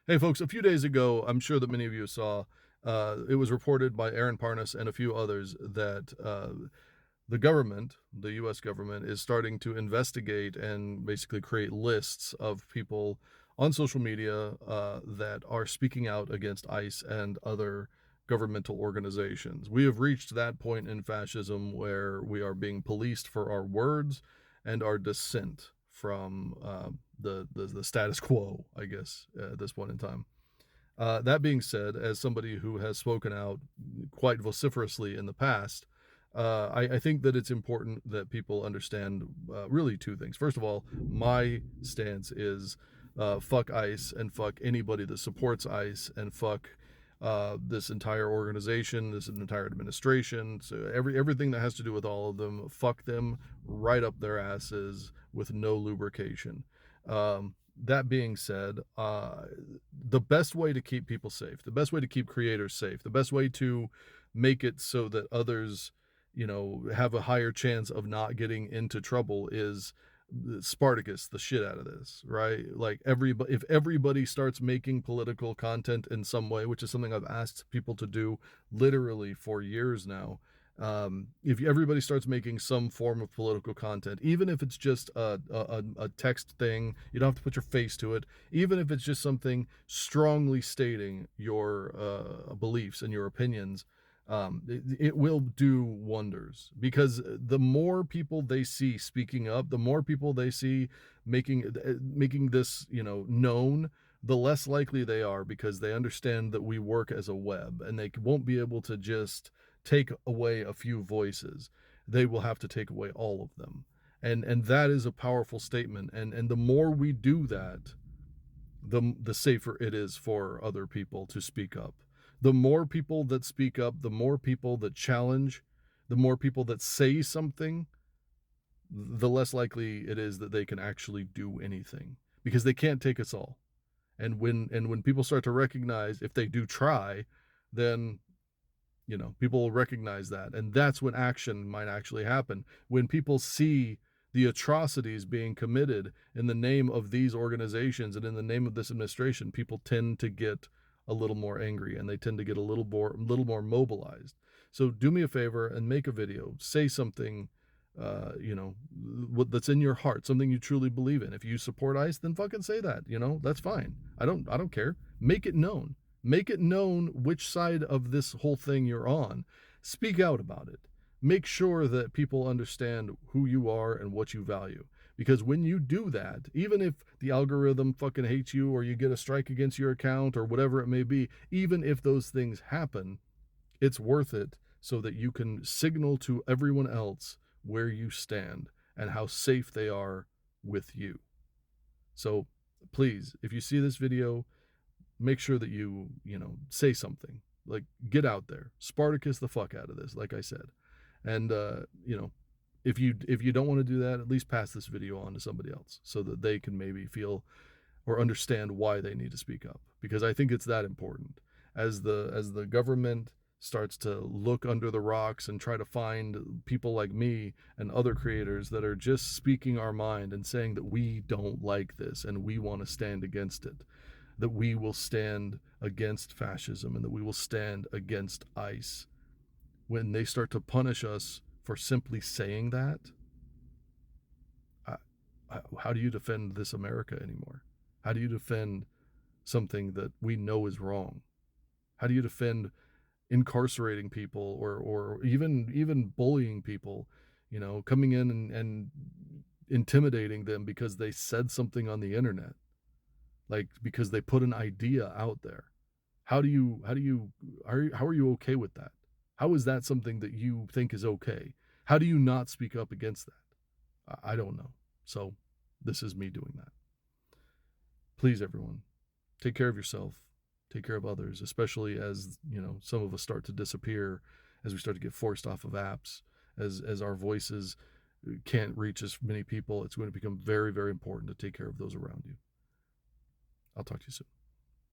Hey, folks, a few days ago, I'm sure that many of you saw, it was reported by Aaron Parnas and a few others that the government, the US government, is starting to investigate and basically create lists of people on social media that are speaking out against ICE and other governmental organizations. We have reached that point in fascism where we are being policed for our words and our dissent from the status quo, I guess, at this point in time. That being said, as somebody who has spoken out quite vociferously in the past, I think that it's important that people understand really two things. First of all, my stance is fuck ICE and fuck anybody that supports ICE and fuck this entire organization, this entire administration. So everything that has to do with all of them, fuck them right up their asses with no lubrication. That being said, the best way to keep people safe, the best way to keep creators safe, the best way to make it so that others, have a higher chance of not getting into trouble is Spartacus the shit out of this, right? Like if everybody starts making political content in some way, which is something I've asked people to do literally for years now, if everybody starts making some form of political content, even if it's just a text thing, you don't have to put your face to it, even if it's just something strongly stating your beliefs and your opinions, it will do wonders because the more people they see speaking up, the more people they see making this known, the less likely they are because they understand that we work as a web and they won't be able to just take away a few voices. They will have to take away all of them. And that is a powerful statement. And the more we do that, the safer it is for other people to speak up. The more people that speak up, the more people that challenge, the more people that say something, the less likely it is that they can actually do anything because they can't take us all. And when people start to recognize if they do try, then people will recognize that. And that's when action might actually happen. When people see the atrocities being committed in the name of these organizations and in the name of this administration, people tend to get a little more angry and they tend to get a little more mobilized. So do me a favor and make a video, say something, what that's in your heart, something you truly believe in. If you support ICE, then fucking say that. That's fine. I don't care. Make it known. Make it known which side of this whole thing you're on. Speak out about it. Make sure that people understand who you are and what you value. Because when you do that, even if the algorithm fucking hates you or you get a strike against your account or whatever it may be, even if those things happen, it's worth it so that you can signal to everyone else where you stand and how safe they are with you. So please, if you see this video, make sure that say something. Like, get out there, Spartacus the fuck out of this, like I said. And if you don't want to do that, at least pass this video on to somebody else so that they can maybe feel or understand why they need to speak up, because I think it's that important. As the government starts to look under the rocks and try to find people like me and other creators that are just speaking our mind and saying that we don't like this and we want to stand against it, that we will stand against fascism and that we will stand against ICE. When they start to punish us for simply saying that, how do you defend this America anymore? How do you defend something that we know is wrong? How do you defend incarcerating people or even bullying people, coming in and intimidating them because they said something on the internet, like because they put an idea out there? How are you okay with that? How is that something that you think is okay? How do you not speak up against that? I don't know. So this is me doing that. Please, everyone, take care of yourself, take care of others, especially as some of us start to disappear, as we start to get forced off of apps, as our voices can't reach as many people. It's going to become very, very important to take care of those around you. I'll talk to you soon.